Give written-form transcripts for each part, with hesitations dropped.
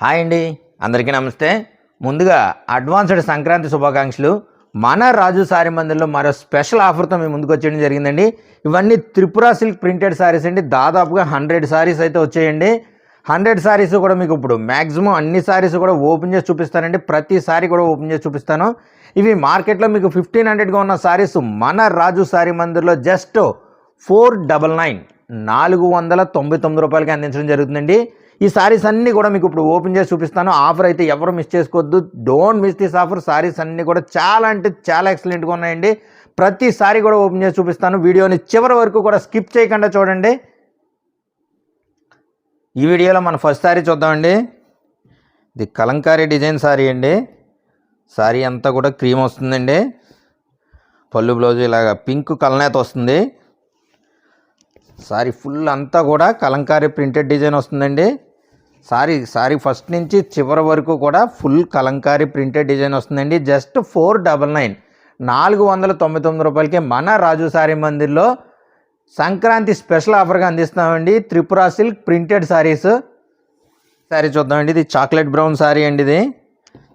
Hi అండి, అందరికీ నమస్తే. ముందుగా అడ్వాన్స్డ్ సంక్రాంతి శుభాకాంక్షలు. మన రాజు సారీ మందిర్లో మరో స్పెషల్ ఆఫర్తో మేము ముందుకు వచ్చేయడం జరిగిందండి. ఇవన్నీ త్రిపుర సిల్క్ ప్రింటెడ్ సారీస్ అండి. దాదాపుగా 100 సారీస్ అయితే వచ్చాయండి. 100 సారీస్ కూడా మీకు ఇప్పుడు మ్యాక్సిమం అన్ని సారీస్ కూడా ఓపెన్ చేసి చూపిస్తానండి. ప్రతి సారీ కూడా ఓపెన్ చేసి చూపిస్తాను. ఇవి మార్కెట్లో మీకు 1500గా ఉన్న సారీస్ మన రాజు సారీ మందిర్లో జస్ట్ 499 499 రూపాయలకి అందించడం జరుగుతుందండి. ఈ సారీస్ అన్నీ కూడా మీకు ఇప్పుడు ఓపెన్ చేసి చూపిస్తాను. ఆఫర్ అయితే ఎవరు మిస్ చేసుకోవద్దు. Don't miss this offer. Saris అన్నీ కూడా చాలా అంటే చాలా ఎక్సలెంట్గా ఉన్నాయండి. ప్రతి సారీ కూడా ఓపెన్ చేసి చూపిస్తాను. వీడియోని చివరి వరకు కూడా స్కిప్ చేయకుండా చూడండి. ఈ వీడియోలో మన ఫస్ట్ సారీ చూద్దామండి. ఇది కలంకారీ డిజైన్ సారీ అండి. సారీ అంతా కూడా క్రీమ్ వస్తుందండి. పళ్ళు బ్లౌజ్ ఇలాగ పింక్ కలనేత వస్తుంది. సారీ ఫుల్ అంతా కూడా కలంకారీ ప్రింటెడ్ డిజైన్ వస్తుందండి. సారీ ఫస్ట్ నుంచి చివరి వరకు కూడా ఫుల్ కలంకారీ ప్రింటెడ్ డిజైన్ వస్తుందండి. జస్ట్ 499 499 రూపాయలకి మన రాజు సారీ మందిర్లో సంక్రాంతి స్పెషల్ ఆఫర్గా అందిస్తున్నామండి. Tripura silk printed saris. సారీ చూద్దామండి. ఇది చాక్లెట్ బ్రౌన్ సారీ అండి. ఇది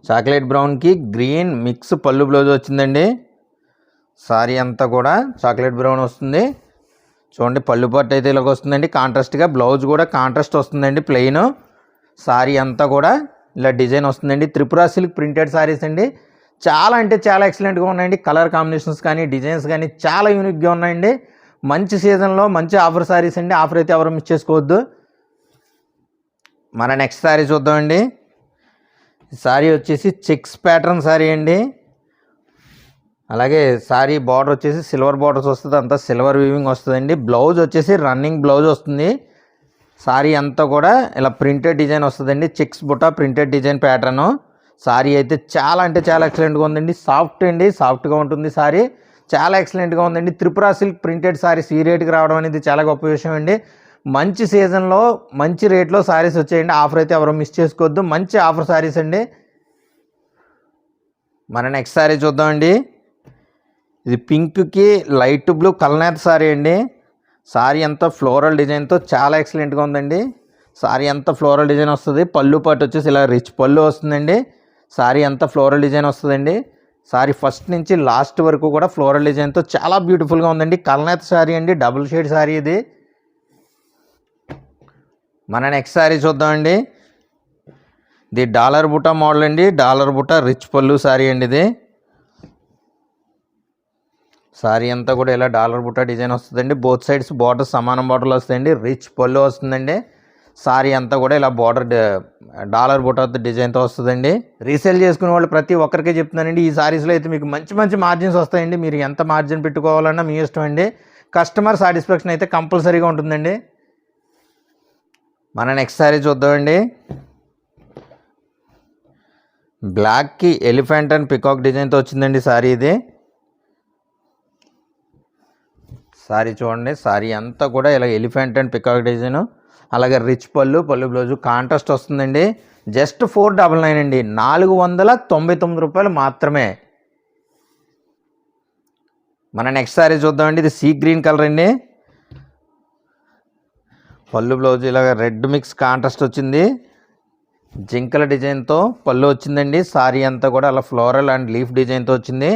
చాక్లెట్ బ్రౌన్కి గ్రీన్ మిక్స్ పళ్ళు బ్లౌజ్ వచ్చిందండి. సారీ అంతా కూడా చాక్లెట్ బ్రౌన్ వస్తుంది. చూడండి, పళ్ళు పట్టు అయితే ఇలాగ వస్తుందండి. కాంట్రాస్ట్గా బ్లౌజ్ కూడా కాంట్రాస్ట్ వస్తుందండి. ప్లెయిన్ సారీ అంతా కూడా ఇలా డిజైన్ వస్తుందండి. త్రిపుర సిల్క్ ప్రింటెడ్ సారీస్ అండి. చాలా అంటే చాలా ఎక్సలెంట్గా ఉన్నాయండి. కలర్ కాంబినేషన్స్ కానీ డిజైన్స్ కానీ చాలా యూనిక్గా ఉన్నాయండి. మంచి సీజన్లో మంచి ఆఫర్ సారీస్ అండి. ఆఫర్ అయితే ఎవరు మిస్ చేసుకోవద్దు. మన నెక్స్ట్ సారీ చూద్దామండి. సారీ వచ్చేసి చెక్స్ ప్యాటర్న్ సారీ అండి. అలాగే సారీ బార్డర్ వచ్చేసి సిల్వర్ బార్డర్స్ వస్తుంది. అంతా సిల్వర్ వీవింగ్ వస్తుందండి. బ్లౌజ్ వచ్చేసి రన్నింగ్ బ్లౌజ్ వస్తుంది. సారీ అంతా కూడా ఇలా ప్రింటెడ్ డిజైన్ వస్తుందండి. చెక్స్ బుట్ట ప్రింటెడ్ డిజైన్ ప్యాటర్ను. సారీ అయితే చాలా అంటే చాలా ఎక్సలెంట్గా ఉందండి. సాఫ్ట్ అండి, సాఫ్ట్గా ఉంటుంది సారీ. చాలా ఎక్సలెంట్గా ఉందండి. త్రిపుర సిల్క్ ప్రింటెడ్ సారీస్ ఈ రేటుకి రావడం అనేది చాలా గొప్ప విషయం అండి. మంచి సీజన్లో మంచి రేట్లో సారీస్ వచ్చాయండి. ఆఫర్ అయితే ఎవరు మిస్ చేసుకోవద్దు. మంచి ఆఫర్ సారీస్ అండి. మన నెక్స్ట్ సారీ చూద్దామండి. ఇది పింక్కి లైట్ బ్లూ కలనేత సారీ అండి. సారీ అంతా ఫ్లోరల్ డిజైన్తో చాలా ఎక్సలెంట్గా ఉందండి. సారీ అంతా ఫ్లోరల్ డిజైన్ వస్తుంది. పళ్ళు పాటు వచ్చేసి ఇలా రిచ్ పళ్ళు వస్తుందండి. సారీ అంతా ఫ్లోరల్ డిజైన్ వస్తుందండి. సారీ ఫస్ట్ నుంచి లాస్ట్ వరకు కూడా ఫ్లోరల్ డిజైన్తో చాలా బ్యూటిఫుల్గా ఉందండి. కలనేత సారీ అండి. డబుల్ షేడ్ సారీ ఇది. మన నెక్స్ట్ సారీ చూద్దామండి. ఇది డాలర్ బుట్ట మోడల్ అండి. డాలర్ బుట్ట రిచ్ పళ్ళు సారీ అండి. ఇది సారీ అంతా కూడా ఇలా డాలర్ బుట్ట డిజైన్ వస్తుందండి. బోత్ సైడ్స్ బార్డర్ సమానం బార్డర్లు వస్తాయండి. రిచ్ పళ్ళు వస్తుందండి. సారీ అంతా కూడా ఇలా బార్డర్ డాలర్ బుట్ట డిజైన్తో వస్తుందండి. రీసేల్ చేసుకునే వాళ్ళు ప్రతి ఒక్కరికి చెప్తున్నానండి. ఈ సారీస్లో అయితే మీకు మంచి మంచి మార్జిన్స్ వస్తాయండి. మీరు ఎంత మార్జిన్ పెట్టుకోవాలన్నా మీ ఇష్టం అండి. కస్టమర్ సాటిస్ఫాక్షన్ అయితే కంపల్సరీగా ఉంటుందండి. మన నెక్స్ట్ సారీ చూద్దామండి. బ్లాక్కి ఎలిఫెంట్ అండ్ పికాక్ డిజైన్తో వచ్చిందండి సారీ ఇది. సారీ చూడండి, సారీ అంతా కూడా ఇలా ఎలిఫెంట్ అండ్ పికాక్ డిజైన్, అలాగే రిచ్ పళ్ళు బ్లౌజు కాంట్రాస్ట్ వస్తుందండి. జస్ట్ 499 అండి. 499 రూపాయలు మాత్రమే. మన నెక్స్ట్ సారీ చూద్దామండి. ఇది సీ గ్రీన్ కలర్ అండి. పళ్ళు బ్లౌజ్ ఇలాగ రెడ్ మిక్స్ కాంట్రాస్ట్ వచ్చింది. జింకల డిజైన్తో పళ్ళు వచ్చిందండి. సారీ అంతా కూడా అలా ఫ్లోరల్ అండ్ లీఫ్ డిజైన్తో వచ్చింది.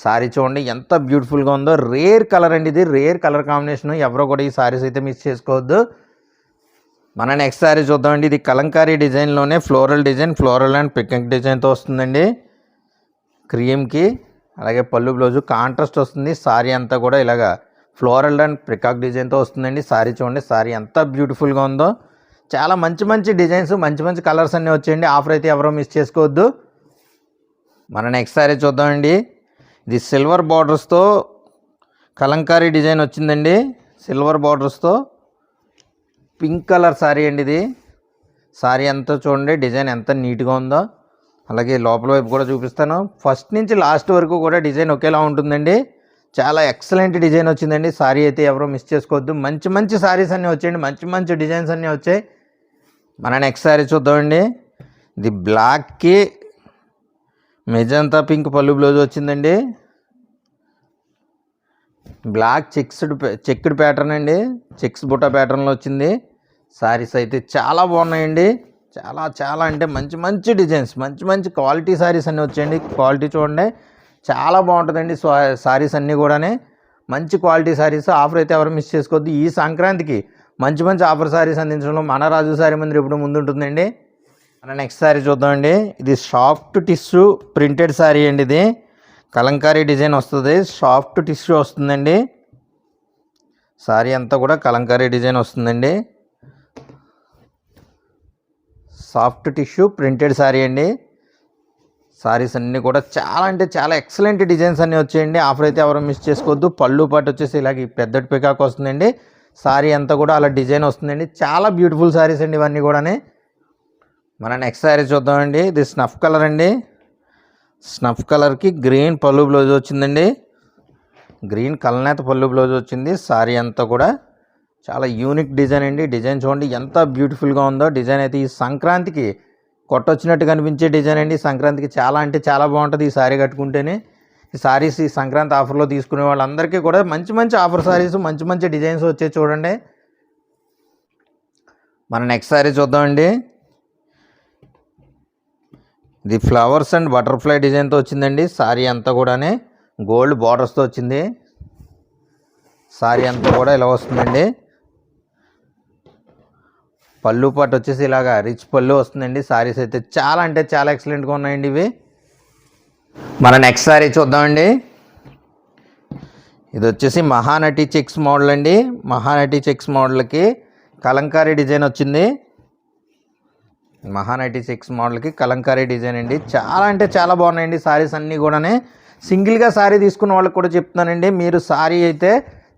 సారీ చూడండి ఎంత బ్యూటిఫుల్గా ఉందో. రేర్ కలర్ అండి. ఇది రేర్ కలర్ కాంబినేషన్. ఎవరో కూడా ఈ సారీస్ అయితే మిస్ చేసుకోవద్దు. మన నెక్స్ట్ సారీ చూద్దామండి. ఇది కలంకారీ డిజైన్లోనే floral design, floral and pink డిజైన్తో వస్తుందండి. క్రీమ్కి అలాగే పళ్ళు బ్లౌజు కాంట్రాస్ట్ వస్తుంది. సారీ అంతా కూడా ఇలాగ ఫ్లోరల్ అండ్ పికాక్ డిజైన్తో వస్తుందండి. సారీ చూడండి, సారీ ఎంత బ్యూటిఫుల్గా ఉందో. చాలా మంచి మంచి డిజైన్స్, మంచి మంచి కలర్స్ అన్నీ వచ్చాయండి. ఆఫర్ అయితే ఎవరో మిస్ చేసుకోవద్దు. మన నెక్స్ట్ సారీ చూద్దామండి. ఇది సిల్వర్ బార్డర్స్తో కలంకారీ డిజైన్ వచ్చిందండి. సిల్వర్ బార్డర్స్తో పింక్ కలర్ సారీ అండి. ఇది సారీ అంతా చూడండి డిజైన్ ఎంత నీట్గా ఉందో. అలాగే లోపల వైపు కూడా చూపిస్తాను. ఫస్ట్ నుంచి లాస్ట్ వరకు కూడా డిజైన్ ఒకేలా ఉంటుందండి. చాలా ఎక్సలెంట్ డిజైన్ వచ్చిందండి. సారీ అయితే ఎవరో మిస్ చేసుకోవద్దు. మంచి మంచి సారీస్ అన్నీ వచ్చాయండి. మంచి మంచి డిజైన్స్ అన్నీ వచ్చాయి. మన నెక్స్ట్ సారీ చూద్దామండి. ఇది బ్లాక్కి మెజంతా పింక్ పళ్ళు బ్లౌజ్ వచ్చిందండి. బ్లాక్ చెక్డ్ ప్యాటర్న్ అండి. చెక్స్ బుట్ట ప్యాటర్న్లో వచ్చింది. సారీస్ అయితే చాలా బాగున్నాయండి. చాలా చాలా అంటే మంచి మంచి డిజైన్స్, మంచి మంచి క్వాలిటీ శారీస్ అన్నీ వచ్చాయండి. క్వాలిటీ చూడండి చాలా బాగుంటుందండి. శారీస్ అన్నీ కూడా మంచి క్వాలిటీ శారీస్. ఆఫర్ అయితే ఎవరు మిస్ చేసుకోవద్దు. ఈ సంక్రాంతికి మంచి మంచి ఆఫర్ శారీస్ అందించడంలో మన రాజు శారీ మందిర్ ఎప్పుడు ముందుంటుందండి. మన నెక్స్ట్ శారీ చూద్దామండి. ఇది సాఫ్ట్ టిష్యూ ప్రింటెడ్ శారీ అండి. ఇది కలంకారీ డిజైన్ వస్తుంది, సాఫ్ట్ టిష్యూ వస్తుందండి. శారీ అంతా కూడా కలంకారీ డిజైన్ వస్తుందండి. సాఫ్ట్ టిష్యూ ప్రింటెడ్ శారీ అండి. శారీస్ అన్నీ కూడా చాలా అంటే చాలా ఎక్సలెంట్ డిజైన్స్ అన్నీ వచ్చాయండి. ఆఫర్ అయితే ఎవరు మిస్ చేసుకోవద్దు. పళ్ళు పాటు వచ్చేసి ఇలాగ పెద్దటి పికాక్ వస్తుందండి. శారీ అంతా కూడా అలా డిజైన్ వస్తుందండి. చాలా బ్యూటిఫుల్ శారీస్ అండి ఇవన్నీ కూడా. మన నెక్స్ట్ శారీ చూద్దామండి. ఇది స్నఫ్ కలర్ అండి. స్నఫ్ కలర్కి గ్రీన్ పళ్ళు బ్లౌజ్ వచ్చిందండి. గ్రీన్ కలనేత పళ్ళు బ్లౌజ్ వచ్చింది. శారీ అంతా కూడా చాలా యూనిక్ డిజైన్ అండి. డిజైన్ చూడండి ఎంత బ్యూటిఫుల్గా ఉందో. డిజైన్ అయితే ఈ సంక్రాంతికి కొట్టొచ్చినట్టు కనిపించే డిజైన్ అండి. సంక్రాంతికి చాలా అంటే చాలా బాగుంటుంది ఈ శారీ కట్టుకుంటేనే. ఈ శారీస్ ఈ సంక్రాంతి ఆఫర్లో తీసుకునే వాళ్ళందరికీ కూడా మంచి మంచి ఆఫర్ శారీస్, మంచి మంచి డిజైన్స్ వచ్చాయి చూడండి. మన నెక్స్ట్ శారీ చూద్దామండి. ఇది ఫ్లవర్స్ అండ్ బటర్ఫ్లై డిజైన్తో వచ్చిందండి. శారీ అంతా కూడా గోల్డ్ బార్డర్స్తో వచ్చింది. శారీ అంతా కూడా ఇలా వస్తుందండి. పళ్ళు పాటు వచ్చేసి ఇలాగా రిచ్ పళ్ళు వస్తుందండి. శారీస్ అయితే చాలా అంటే చాలా ఎక్సలెంట్గా ఉన్నాయండి ఇవి. మన నెక్స్ట్ శారీ చూద్దామండి. ఇది వచ్చేసి మహానటి చెక్స్ మోడల్ అండి. మహానటి చెక్స్ మోడల్కి కలంకారీ డిజైన్ వచ్చింది. మహానటి చెక్స్ మోడల్కి కలంకారీ డిజైన్ అండి. చాలా అంటే చాలా బాగున్నాయండి శారీస్ అన్నీ కూడా. సింగిల్గా శారీ తీసుకున్న వాళ్ళకి కూడా చెప్తున్నానండి, మీరు శారీ అయితే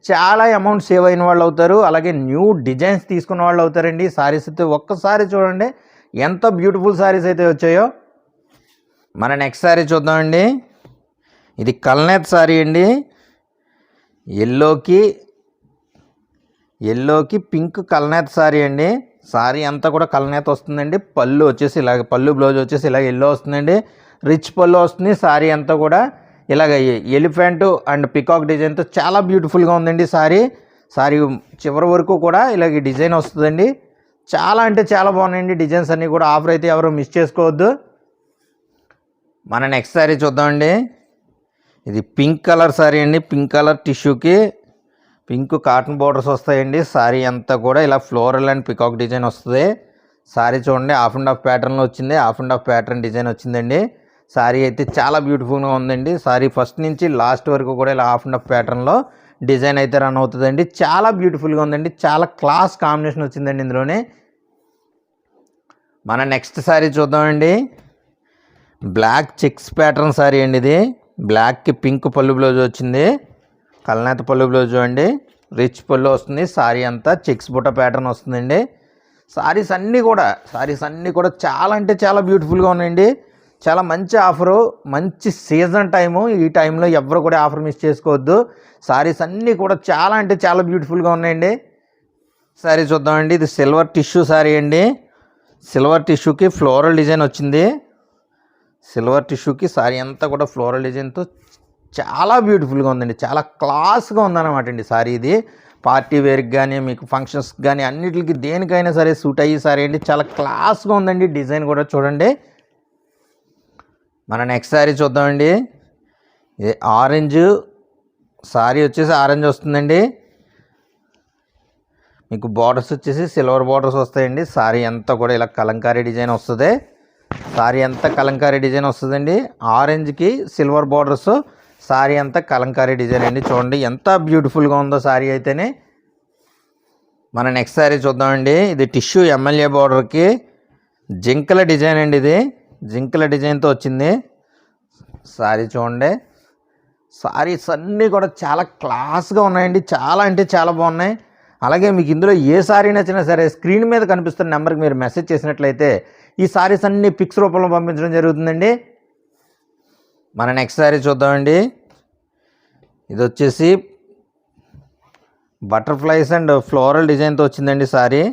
చాలా అమౌంట్ సేవ్ అయిన వాళ్ళు అవుతారు. అలాగే న్యూ డిజైన్స్ తీసుకున్న వాళ్ళు అవుతారండి. శారీస్ అయితే ఒక్కసారి చూడండి ఎంత బ్యూటిఫుల్ శారీస్ అయితే వచ్చాయో. మన నెక్స్ట్ శారీ చూద్దామండి. ఇది కల్నేత్ శారీ అండి. ఎల్లోకి పింక్ కల్నేత్ శారీ అండి. శారీ అంతా కూడా కల్నేత్ వస్తుందండి. పళ్ళు వచ్చేసి ఇలాగ, పళ్ళు బ్లౌజ్ వచ్చేసి ఇలాగ ఎల్లో వస్తుందండి. రిచ్ పళ్ళు వస్తుంది. శారీ అంతా కూడా ఇలాగ ఎలిఫెంట్ అండ్ పికాక్ డిజైన్తో చాలా బ్యూటిఫుల్గా ఉందండి శారీ. చివరి వరకు కూడా ఇలాగ డిజైన్ వస్తుందండి. చాలా అంటే చాలా బాగున్నాయండి డిజైన్స్ అన్నీ కూడా. ఆఫర్ అయితే ఎవరు మిస్ చేసుకోవద్దు. మన నెక్స్ట్ శారీ చూద్దామండి. ఇది పింక్ కలర్ శారీ అండి. పింక్ కలర్ టిష్యూకి పింక్ కాటన్ బోర్డర్స్ వస్తాయండి. శారీ అంతా కూడా ఇలా ఫ్లోరల్ అండ్ పికాక్ డిజైన్ వస్తుంది. శారీ చూడండి హాఫ్ అండ్ హాఫ్ ప్యాటర్న్లో వచ్చింది. Half and half pattern design వచ్చిందండి. శారీ అయితే చాలా బ్యూటిఫుల్గా ఉందండి. శారీ ఫస్ట్ నుంచి లాస్ట్ వరకు కూడా ఇలా హాఫ్ అండ్ హాఫ్ ప్యాటర్న్లో డిజైన్ అయితే రన్ అవుతుందండి. చాలా బ్యూటిఫుల్గా ఉందండి. చాలా క్లాస్ కాంబినేషన్ వచ్చిందండి ఇందులోనే. మన నెక్స్ట్ శారీ చూద్దామండి. బ్లాక్ చెక్స్ ప్యాటర్న్ శారీ అండి. ఇది బ్లాక్కి పింక్ పళ్ళు బ్లౌజ్ వచ్చింది. కల్నేత పళ్ళు బ్లౌజ్ అండి. రిచ్ పళ్ళు వస్తుంది. శారీ అంతా చెక్స్ బుట్ట ప్యాటర్న్ వస్తుందండి. శారీస్ అన్నీ కూడా చాలా అంటే చాలా బ్యూటిఫుల్గా ఉన్నాయండి. చాలా మంచి ఆఫరు, మంచి సీజన్ టైము. ఈ టైంలో ఎవరు కూడా ఆఫర్ మిస్ చేసుకోవద్దు. శారీస్ అన్నీ కూడా చాలా అంటే చాలా బ్యూటిఫుల్గా ఉన్నాయండి. శారీ చూద్దామండి. ఇది సిల్వర్ టిష్యూ శారీ అండి. సిల్వర్ టిష్యూకి ఫ్లోరల్ డిజైన్ వచ్చింది. సిల్వర్ టిష్యూకి శారీ అంతా కూడా ఫ్లోరల్ డిజైన్తో చాలా బ్యూటిఫుల్గా ఉందండి. చాలా క్లాస్గా ఉందన్నమాట అండి శారీ. ఇది పార్టీ వేర్కి కానీ మీకు ఫంక్షన్స్కి కానీ అన్నిటికి దేనికైనా సరే సూట్ అయ్యి శారీ అండి. చాలా క్లాస్గా ఉందండి. డిజైన్ కూడా చూడండి. మన నెక్స్ట్ శారీ చూద్దామండి. ఇది ఆరెంజ్ శారీ వచ్చేసి ఆరెంజ్ వస్తుందండి. మీకు బార్డర్స్ వచ్చేసి సిల్వర్ బార్డర్స్ వస్తాయండి. శారీ అంతా కూడా ఇలా కలంకారీ డిజైన్ వస్తుంది. శారీ అంతా కలంకారీ డిజైన్ వస్తుందండి. ఆరెంజ్కి సిల్వర్ బార్డర్స్, శారీ అంతా కలంకారీ డిజైన్ అండి. చూడండి ఎంత బ్యూటిఫుల్గా ఉందో శారీ అయితేనే. మన నెక్స్ట్ శారీ చూద్దామండి. ఇది టిష్యూ ఎమ్మెల్యే బార్డర్కి జింకల డిజైన్ అండి. ఇది జింకల డిజైన్తో వచ్చింది. శారీ చూడండి. శారీస్ అన్నీ కూడా చాలా క్లాస్గా ఉన్నాయండి. చాలా అంటే చాలా బాగున్నాయి. అలాగే మీకు ఇందులో ఏ శారీ నచ్చినా సరే స్క్రీన్ మీద కనిపిస్తున్న నెంబర్కి మీరు మెసేజ్ చేసినట్లయితే ఈ శారీస్ అన్నీ పిక్స్ రూపంలో పంపించడం జరుగుతుందండి. మన నెక్స్ట్ శారీ చూద్దామండి. ఇది వచ్చేసి బటర్ఫ్లైస్ అండ్ ఫ్లోరల్ డిజైన్తో వచ్చిందండి శారీ.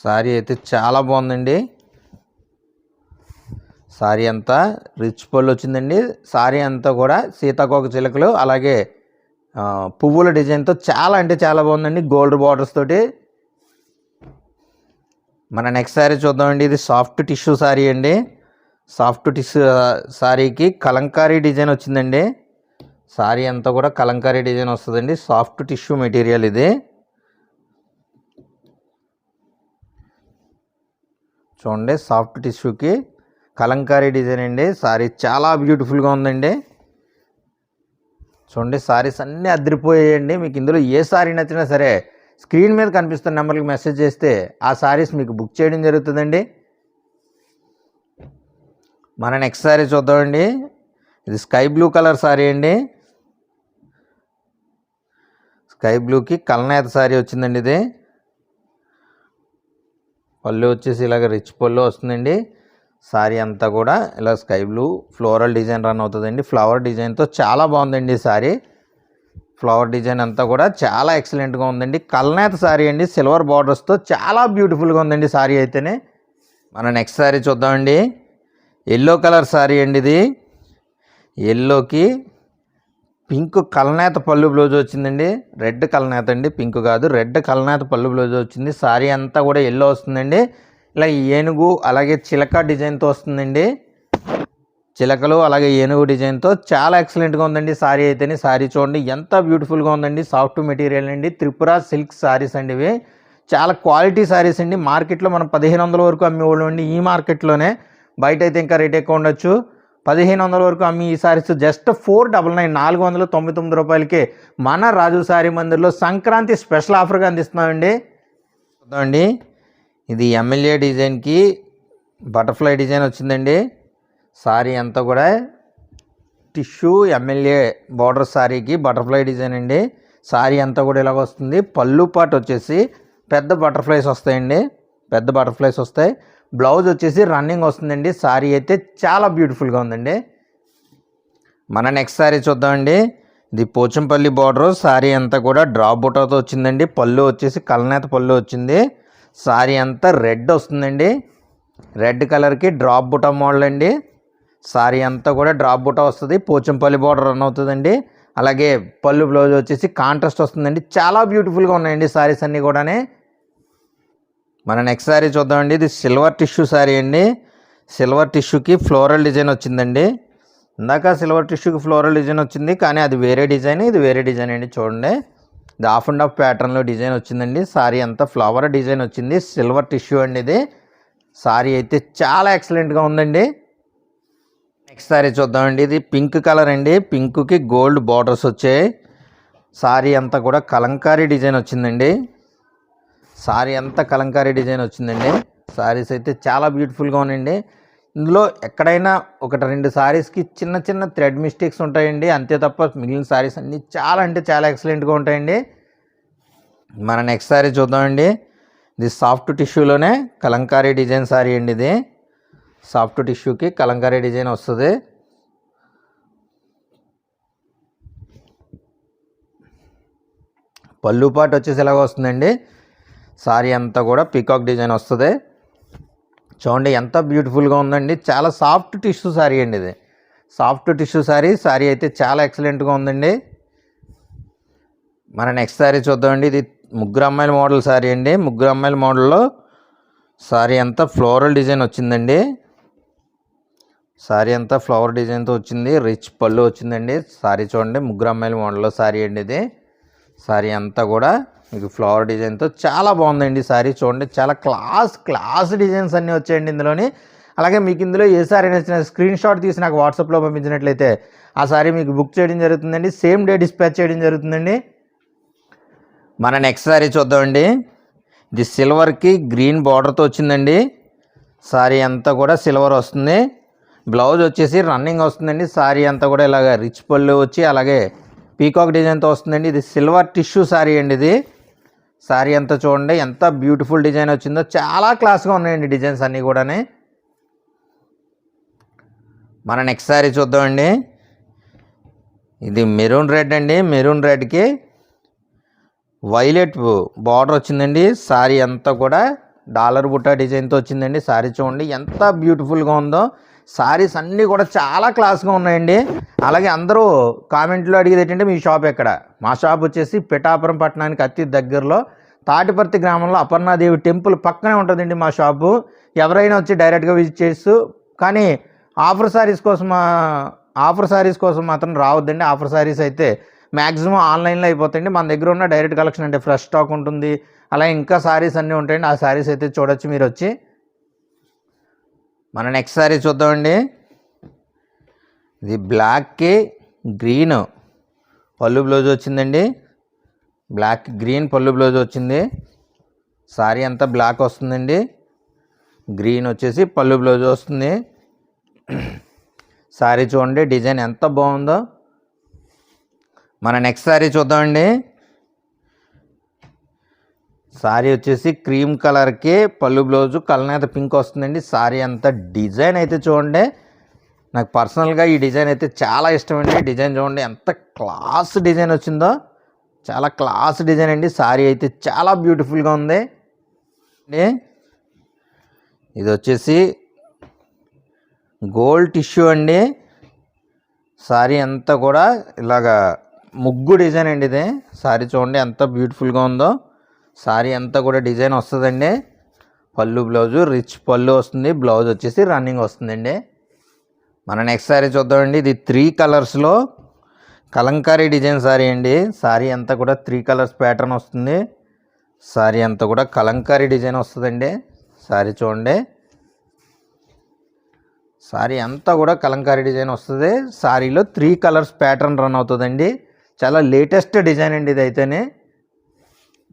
శారీ అయితే చాలా బాగుందండి. శారీ అంతా రిచ్ పళ్ళు వచ్చిందండి. శారీ అంతా కూడా సీతాకోక చిలుకలు అలాగే పువ్వుల డిజైన్తో చాలా అంటే చాలా బాగుందండి, గోల్డ్ బార్డర్స్ తోటి. మన నెక్స్ట్ శారీ చూద్దామండి. ఇది సాఫ్ట్ టిష్యూ శారీ అండి. సాఫ్ట్ టిష్యూ శారీకి కలంకారీ డిజైన్ వచ్చిందండి. శారీ అంతా కూడా కలంకారీ డిజైన్ వస్తుందండి. సాఫ్ట్ టిష్యూ మెటీరియల్ ఇది. చూడండి, సాఫ్ట్ టిష్యూకి కలంకారీ డిజైన్ అండి. శారీ చాలా బ్యూటిఫుల్గా ఉందండి. చూడండి, శారీస్ అన్నీ అదిరిపోయాయండి. మీకు ఇందులో ఏ శారీ నచ్చినా సరే స్క్రీన్ మీద కనిపిస్తున్న నెంబర్కి మెసేజ్ చేస్తే ఆ శారీస్ మీకు బుక్ చేయడం జరుగుతుందండి. మన నెక్స్ట్ శారీ చూద్దామండి. ఇది స్కై బ్లూ కలర్ శారీ అండి. స్కై బ్లూకి కల్నేత శారీ వచ్చిందండి. ఇది పళ్ళు వచ్చేసి ఇలాగ రిచ్ పళ్ళు వస్తుందండి. శారీ అంతా కూడా ఇలా sky blue floral design run అవుతుందండి. ఫ్లవర్ డిజైన్తో చాలా బాగుందండి శారీ. ఫ్లవర్ డిజైన్ అంతా కూడా చాలా ఎక్సలెంట్గా ఉందండి. కల్నేత శారీ అండి, సిల్వర్ బార్డర్స్తో చాలా బ్యూటిఫుల్గా ఉందండి శారీ అయితేనే. మన నెక్స్ట్ శారీ చూద్దామండి. ఎల్లో కలర్ శారీ అండి. ఇది ఎల్లోకి పింక్ కల్నేత పళ్ళు బ్లౌజ్ వచ్చిందండి. రెడ్ కల్నేత అండి, పింక్ కాదు, రెడ్ కల్నేత పళ్ళు బ్లౌజ్ వచ్చింది. శారీ అంతా కూడా ఎల్లో వస్తుందండి. ఇలా ఏనుగు అలాగే చిలక డిజైన్తో వస్తుందండి. చిలకలు అలాగే ఏనుగు డిజైన్తో చాలా ఎక్సలెంట్గా ఉందండి శారీ అయితేనే. శారీ చూడండి ఎంత బ్యూటిఫుల్గా ఉందండి. సాఫ్ట్ మెటీరియల్ అండి. త్రిపుర సిల్క్ శారీస్ అండి ఇవి. చాలా క్వాలిటీ శారీస్ అండి. మార్కెట్లో మనం 1500 వరకు అమ్మేవాళ్ళు అండి. ఈ మార్కెట్లోనే బయట అయితే ఇంకా రేట్ ఎక్కువ ఉండొచ్చు. 1500 వరకు అమ్మి ఈ శారీస్ జస్ట్ 499 499 రూపాయలకే మన రాజు శారీ మందిర్లో సంక్రాంతి స్పెషల్ ఆఫర్గా అందిస్తున్నామండి. చూద్దామండి, ఇది ఎమ్మెల్యే డిజైన్కి బటర్ఫ్లై డిజైన్ వచ్చిందండి. శారీ అంతా కూడా టిష్యూ ఎమ్మెల్యే బార్డర్ శారీకి బటర్ఫ్లై డిజైన్ అండి. శారీ అంతా కూడా ఇలాగ వస్తుంది. పళ్ళు పాటు వచ్చేసి పెద్ద బటర్ఫ్లైస్ వస్తాయండి, పెద్ద బటర్ఫ్లైస్ వస్తాయి. బ్లౌజ్ వచ్చేసి రన్నింగ్ వస్తుందండి. శారీ అయితే చాలా బ్యూటిఫుల్గా ఉందండి. మన నెక్స్ట్ శారీ చూద్దామండి. ఇది పోచంపల్లి బార్డర్. శారీ అంతా కూడా డ్రాప్ బుటాతో వచ్చిందండి. పళ్ళు వచ్చేసి కల్నేత పళ్ళు వచ్చింది. శారీ అంతా రెడ్ వస్తుందండి. రెడ్ కలర్కి డ్రాప్ బుటా మోడల్ అండి. శారీ అంతా కూడా డ్రాప్ బుటా వస్తుంది. పోచంపల్లి బార్డర్ రన్ అవుతుందండి. అలాగే పళ్ళు బ్లౌజ్ వచ్చేసి కాంట్రాస్ట్ వస్తుందండి. చాలా బ్యూటిఫుల్గా ఉన్నాయండి శారీస్ అన్నీ కూడా. మన నెక్స్ట్ శారీ చూద్దామండి. ఇది సిల్వర్ టిష్యూ శారీ అండి. సిల్వర్ టిష్యూకి ఫ్లోరల్ డిజైన్ వచ్చిందండి. ఇందాక సిల్వర్ టిష్యూకి ఫ్లోరల్ డిజైన్ వచ్చింది, కానీ అది వేరే డిజైన్, ఇది వేరే డిజైన్ అండి. చూడండి, ఇది హాఫ్ అండ్ హాఫ్ ప్యాటర్న్లో డిజైన్ వచ్చిందండి. శారీ అంతా ఫ్లవర్ డిజైన్ వచ్చింది. సిల్వర్ టిష్యూ అండి ఇది. శారీ అయితే చాలా ఎక్సలెంట్గా ఉందండి. నెక్స్ట్ శారీ చూద్దామండి. ఇది పింక్ కలర్ అండి. పింక్కి గోల్డ్ బార్డర్స్ వచ్చాయి. శారీ అంతా కూడా కలంకారీ డిజైన్ వచ్చిందండి. శారీ అంతా కలంకారీ డిజైన్ వచ్చిందండి. శారీస్ అయితే చాలా బ్యూటిఫుల్గా ఉన్నాయండి. ఇందులో ఎక్కడైనా ఒకటి రెండు శారీస్కి చిన్న చిన్న థ్రెడ్ మిస్టేక్స్ ఉంటాయండి, అంతే తప్ప మిగిలిన శారీస్ అన్నీ చాలా అంటే చాలా ఎక్సలెంట్గా ఉంటాయండి. మన నెక్స్ట్ శారీ చూద్దామండి. ఇది సాఫ్ట్ టిష్యూలోనే కలంకారీ డిజైన్ శారీ అండి. ఇది సాఫ్ట్ టిష్యూకి కలంకారీ డిజైన్ వస్తుంది. పళ్ళు పాటు వచ్చేసి ఇలాగ వస్తుందండి. శారీ అంతా కూడా పీకాక్ డిజైన్ వస్తుంది. చూడండి ఎంత బ్యూటిఫుల్గా ఉందండి. చాలా సాఫ్ట్ టిష్యూ శారీ అండి ఇది. Soft tissue sari. శారీ అయితే చాలా ఎక్సలెంట్గా ఉందండి. మన నెక్స్ట్ శారీ చూద్దామండి. ఇది ముగ్గురు అమ్మాయిల మోడల్ శారీ అండి. ముగ్గురు అమ్మాయిల మోడల్లో శారీ అంతా ఫ్లోరల్ డిజైన్ వచ్చిందండి. శారీ అంతా ఫ్లవర్ డిజైన్తో వచ్చింది. రిచ్ పళ్ళు వచ్చిందండి. శారీ చూడండి, ముగ్గురు అమ్మాయిల మోడల్లో శారీ అండి ఇది. శారీ అంతా కూడా మీకు ఫ్లవర్ డిజైన్తో చాలా బాగుందండి. శారీ చూడండి, చాలా క్లాస్ డిజైన్స్ అన్నీ వచ్చాయండి ఇందులోని. అలాగే మీకు ఇందులో ఏ శారీ నచ్చిన స్క్రీన్ షాట్ తీసి నాకు వాట్సాప్లో పంపించినట్లయితే ఆ శారీ మీకు బుక్ చేయడం జరుగుతుందండి. సేమ్ డే డిస్పాచ్ చేయడం జరుగుతుందండి. మన నెక్స్ట్ శారీ చూద్దామండి. ఇది సిల్వర్కి గ్రీన్ బార్డర్తో వచ్చిందండి. శారీ అంతా కూడా సిల్వర్ వస్తుంది. బ్లౌజ్ వచ్చేసి రన్నింగ్ వస్తుందండి. శారీ అంతా కూడా ఇలాగ రిచ్ పళ్ళు వచ్చి అలాగే పీకాక్ డిజైన్తో వస్తుందండి. ఇది సిల్వర్ టిష్యూ శారీ అండి ఇది. శారీ అంతా చూడండి ఎంత బ్యూటిఫుల్ డిజైన్ వచ్చిందో. చాలా క్లాస్గా ఉన్నాయండి డిజైన్స్ అన్నీ కూడా. మన నెక్స్ట్ శారీ చూద్దామండి. ఇది మెరూన్ రెడ్ అండి. మెరూన్ రెడ్కి వైలెట్ బార్డర్ వచ్చిందండి. శారీ అంతా కూడా డాలర్ బుట్ట డిజైన్తో వచ్చిందండి. శారీ చూడండి ఎంత బ్యూటిఫుల్గా ఉందో. సారీస్ అన్నీ కూడా చాలా క్లాస్గా ఉన్నాయండి. అలాగే అందరూ కామెంట్లో అడిగేది ఏంటంటే మీ షాప్ ఎక్కడ? మా షాప్ వచ్చేసి పిఠాపురం పట్టణానికి అతి దగ్గరలో తాటిపర్తి గ్రామంలో అపర్ణాదేవి టెంపుల్ పక్కనే ఉంటుందండి మా షాపు. ఎవరైనా వచ్చి డైరెక్ట్గా విజిట్ చేస్తూ, కానీ ఆఫర్ సారీస్ కోసం మాత్రం రావద్దండి. ఆఫర్ సారీస్ అయితే మ్యాక్సిమం ఆన్లైన్లో అయిపోతాయండి. మన దగ్గర ఉన్న డైరెక్ట్ కలెక్షన్ అంటే ఫ్రెష్ స్టాక్ ఉంటుంది. అలా ఇంకా సారీస్ అన్నీ ఉంటాయండి. ఆ సారీస్ అయితే చూడొచ్చు మీరు వచ్చి. మన నెక్స్ట్ సారీ చూద్దామండి. ఇది బ్లాక్కి గ్రీన్ పళ్ళు బ్లౌజ్ వచ్చిందండి. బ్లాక్ గ్రీన్ పళ్ళు బ్లౌజ్ వచ్చింది. సారీ అంతా బ్లాక్ వస్తుందండి. గ్రీన్ వచ్చేసి పళ్ళు బ్లౌజ్ వస్తుంది. సారీ చూడండి డిజైన్ ఎంత బాగుందో. మన నెక్స్ట్ సారీ చూద్దామండి. సారీ వచ్చేసి క్రీమ్ కలర్కి పళ్ళు బ్లౌజు కలనేత పింక్ వస్తుందండి. సారీ అంతా డిజైన్ అయితే చూడండి, నాకు పర్సనల్గా ఈ డిజైన్ అయితే చాలా ఇష్టం అండి. డిజైన్ చూడండి ఎంత క్లాస్ డిజైన్ వచ్చిందో, చాలా క్లాస్ డిజైన్ అండి. సారీ అయితే చాలా బ్యూటిఫుల్గా ఉంది. ఇది వచ్చేసి గోల్డ్ టిష్యూ అండి. సారీ అంతా కూడా ఇలాగా ముగ్గు డిజైన్ అండి ఇది. సారీ చూడండి ఎంత బ్యూటిఫుల్గా ఉందో. సారీ అంతా కూడా డిజైన్ వస్తుందండి. పళ్ళు బ్లౌజు రిచ్ పళ్ళు వస్తుంది. బ్లౌజ్ వచ్చేసి రన్నింగ్ వస్తుందండి. మన నెక్స్ట్ సారీ చూద్దామండి. ఇది 3 కలర్స్లో కలంకారీ డిజైన్ సారీ అండి. సారీ అంతా కూడా 3 కలర్స్ ప్యాటర్న్ వస్తుంది. సారీ అంతా కూడా కలంకారీ డిజైన్ వస్తుందండి. సారీ చూడండి, సారీ అంతా కూడా కలంకారీ డిజైన్ వస్తుంది. సారీలో 3 కలర్స్ ప్యాటర్న్ రన్ అవుతుందండి. చాలా లేటెస్ట్ డిజైన్ అండి ఇది అయితేనే.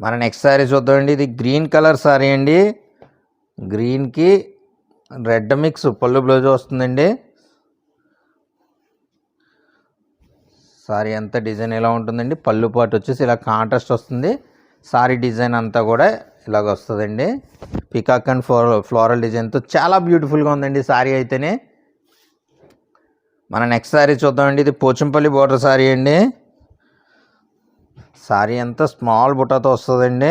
మన నెక్స్ట్ సారీ చూద్దామండి. ఇది గ్రీన్ కలర్ సారీ అండి. గ్రీన్కి రెడ్ మిక్స్ పళ్ళు బ్లౌజ్ వస్తుందండి. సారీ అంతా డిజైన్ ఎలా ఉంటుందండి, పళ్ళు పాటు వచ్చేసి ఇలా కాంట్రాస్ట్ వస్తుంది. సారీ డిజైన్ అంతా కూడా ఇలాగ వస్తుందండి. పికాక్ అండ్ ఫ్లోరల్ డిజైన్తో చాలా బ్యూటిఫుల్గా ఉందండి సారీ అయితేనే. మన నెక్స్ట్ సారీ చూద్దామండి. ఇది పోచంపల్లి బోర్డర్ సారీ అండి. సారీ అంతా స్మాల్ బుటాతో వస్తుందండి.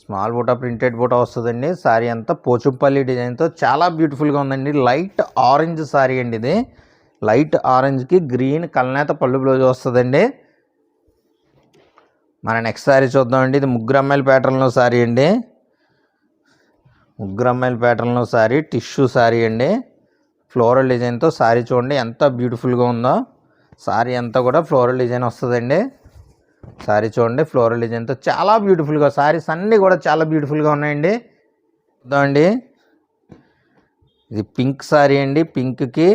స్మాల్ బుటా ప్రింటెడ్ బుటా వస్తుందండి. సారీ అంతా పోచంపల్లి డిజైన్తో చాలా బ్యూటిఫుల్గా ఉందండి. లైట్ ఆరెంజ్ సారీ అండి ఇది. లైట్ ఆరెంజ్కి గ్రీన్ కలనేత పళ్ళు బ్లౌజ్ వస్తుందండి. మన నెక్స్ట్ సారీ చూద్దామండి. ఇది ముగ్గురు అమ్మాయిల ప్యాటర్న్లో సారీ అండి. ముగ్గురు అమ్మాయిల ప్యాటర్న్లో సారీ టిష్యూ సారీ అండి. ఫ్లోరల్ డిజైన్తో సారీ చూడండి ఎంత బ్యూటిఫుల్గా ఉందో. సారీ అంతా కూడా ఫ్లోరల్ డిజైన్ వస్తుందండి. సారీ చూడండి ఫ్లోరల్ డిజైన్తో చాలా బ్యూటిఫుల్గా, సారీస్ అన్నీ కూడా చాలా బ్యూటిఫుల్గా ఉన్నాయండి. చూద్దామండి. ఇది పింక్ సారీ అండి. పింక్కి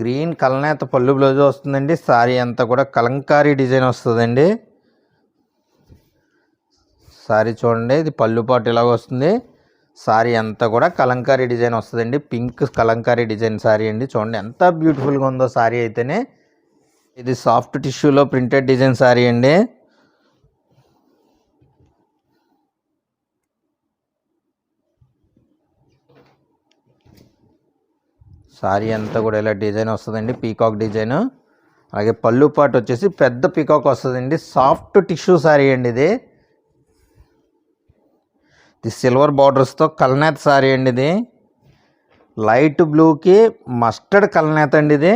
గ్రీన్ కలనేత పళ్ళు బ్లౌజ్ వస్తుందండి. సారీ అంతా కూడా కలంకారీ డిజైన్ వస్తుందండి. సారీ చూడండి, ఇది పళ్ళు పాటు ఇలాగ వస్తుంది. సారీ అంతా కూడా కలంకారీ డిజైన్ వస్తుందండి. పింక్ కలంకారీ డిజైన్ సారీ అండి. చూడండి ఎంత బ్యూటిఫుల్గా ఉందో సారీ అయితేనే. ఇది సాఫ్ట్ టిష్యూలో ప్రింటెడ్ డిజైన్ సారీ అండి. సారీ అంతా కూడా ఇలా డిజైన్ వస్తుందండి, పీకాక్ డిజైన్. అలాగే పళ్ళు పాటు వచ్చేసి పెద్ద పీకాక్ వస్తుందండి. సాఫ్ట్ టిష్యూ సారీ అండి ఇది. ఇది సిల్వర్ బార్డర్స్తో కలనేత సారీ అండి ఇది. లైట్ బ్లూకి మస్టర్డ్ కలనేత అండి ఇది.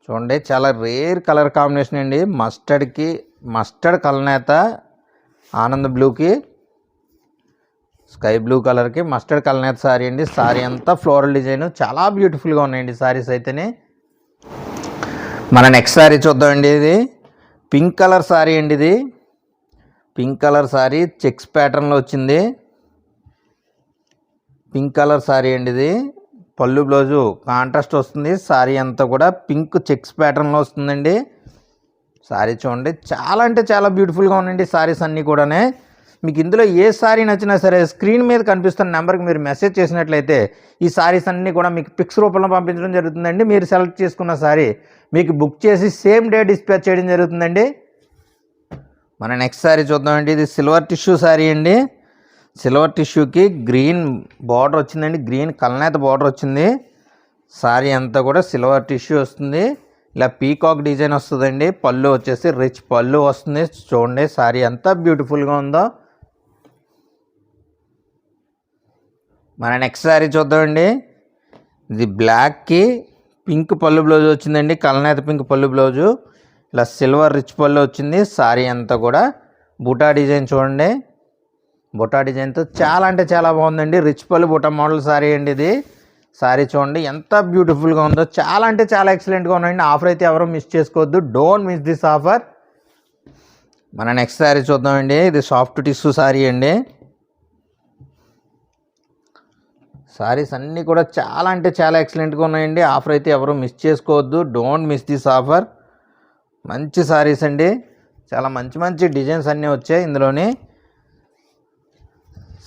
చూడండి చాలా రేర్ కలర్ కాంబినేషన్ అండి. మస్టర్డ్ కలనేత, ఆనంద్ బ్లూకి స్కై బ్లూ కలర్కి మస్టర్డ్ కలనేత సారీ అండి. సారీ అంతా ఫ్లోరల్ డిజైన్ చాలా బ్యూటిఫుల్గా ఉన్నాయండి సారీస్ అయితేనే. మన నెక్స్ట్ సారీ చూద్దామండి. ఇది పింక్ కలర్ సారీ అండి. ఇది పింక్ కలర్ సారీ చెక్స్ ప్యాటర్న్లో వచ్చింది. పింక్ కలర్ సారీ అండి ఇది. పళ్ళు బ్లౌజు కాంట్రాస్ట్ వస్తుంది. సారీ అంతా కూడా పింక్ చెక్స్ ప్యాటర్న్లో వస్తుందండి. సారీ చూడండి చాలా అంటే చాలా బ్యూటిఫుల్గా ఉన్నాయండి సారీస్ అన్నీ కూడానే. మీకు ఇందులో ఏ సారీ నచ్చినా సరే స్క్రీన్ మీద కనిపిస్తున్న నెంబర్కి మీరు మెసేజ్ చేసినట్లయితే ఈ సారీస్ అన్నీ కూడా మీకు పిక్స్ రూపంలో పంపించడం జరుగుతుందండి. మీరు సెలెక్ట్ చేసుకున్న సారీ మీకు బుక్ చేసి సేమ్ డే డిస్పాచ్ చేయడం జరుగుతుందండి. మన నెక్స్ట్ సారీ చూద్దామండి. ఇది సిల్వర్ టిష్యూ సారీ అండి. సిల్వర్ టిష్యూకి గ్రీన్ బార్డర్ వచ్చిందండి. గ్రీన్ కలనేత బార్డర్ వచ్చింది. సారీ అంతా కూడా సిల్వర్ టిష్యూ వస్తుంది. ఇలా పీకాక్ డిజైన్ వస్తుందండి. పళ్ళు వచ్చేసి రిచ్ పళ్ళు వస్తుంది. చూడండి సారీ అంతా బ్యూటిఫుల్గా ఉందో. మన నెక్స్ట్ శారీ చూద్దామండి. ఇది బ్లాక్కి పింక్ పళ్ళు బ్లౌజ్ వచ్చిందండి. కలనేత పింక్ పళ్ళు బ్లౌజు, ఇలా సిల్వర్ రిచ్ పళ్ళు వచ్చింది. శారీ అంతా కూడా బుటా డిజైన్ చూడండి. బుటా డిజైన్తో చాలా అంటే చాలా బాగుందండి. రిచ్ పళ్ళు బుటా మోడల్ శారీ అండి ఇది. శారీ చూడండి ఎంత బ్యూటిఫుల్గా ఉందో, చాలా అంటే చాలా ఎక్సలెంట్గా ఉన్నాయండి. ఆఫర్ అయితే ఎవరు మిస్ చేసుకోవద్దు, డోంట్ మిస్ దిస్ ఆఫర్. మన నెక్స్ట్ శారీ చూద్దామండి. ఇది సాఫ్ట్ టిష్యూ శారీ అండి. శారీస్ అన్నీ కూడా చాలా అంటే చాలా ఎక్సలెంట్గా ఉన్నాయండి. ఆఫర్ అయితే ఎవరు మిస్ చేసుకోవద్దు, డోంట్ మిస్ దిస్ ఆఫర్. మంచి శారీస్ అండి, చాలా మంచి మంచి డిజైన్స్ అన్నీ వచ్చాయి ఇందులోని.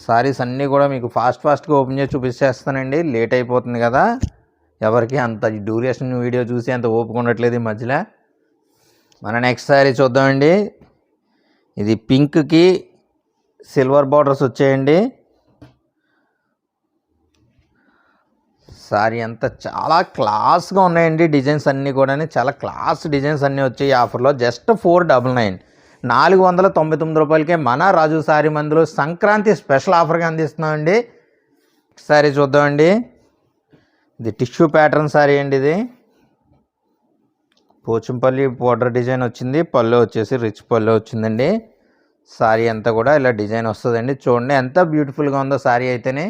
శారీస్ అన్నీ కూడా మీకు ఫాస్ట్గా ఓపెన్ చేసి చూపించేస్తానండి, లేట్ అయిపోతుంది కదా, ఎవరికి అంత డ్యూరేషన్ వీడియో చూసి అంత ఓపిక ఉండట్లేదు ఈ మధ్యలో. మన నెక్స్ట్ శారీ చూద్దామండి. ఇది పింక్కి సిల్వర్ బార్డర్స్ వచ్చాయండి. శారీ అంతా చాలా క్లాస్గా ఉన్నాయండి. డిజైన్స్ అన్నీ కూడా చాలా క్లాస్ డిజైన్స్ అన్నీ వచ్చాయి ఆఫర్లో. జస్ట్ 499, 499 రూపాయలకే మన రాజు శారీ మందులో సంక్రాంతి స్పెషల్ ఆఫర్గా అందిస్తున్నామండి. శారీ చూద్దామండి. ఇది టిష్యూ ప్యాటర్న్ శారీ అండి. ఇది పోచంపల్లి బోర్డర్ డిజైన్ వచ్చింది. పళ్ళు వచ్చేసి రిచ్ పళ్ళు వచ్చిందండి. శారీ అంతా కూడా ఇలా డిజైన్ వస్తుందండి. చూడండి ఎంత బ్యూటిఫుల్గా ఉందో శారీ అయితేనే.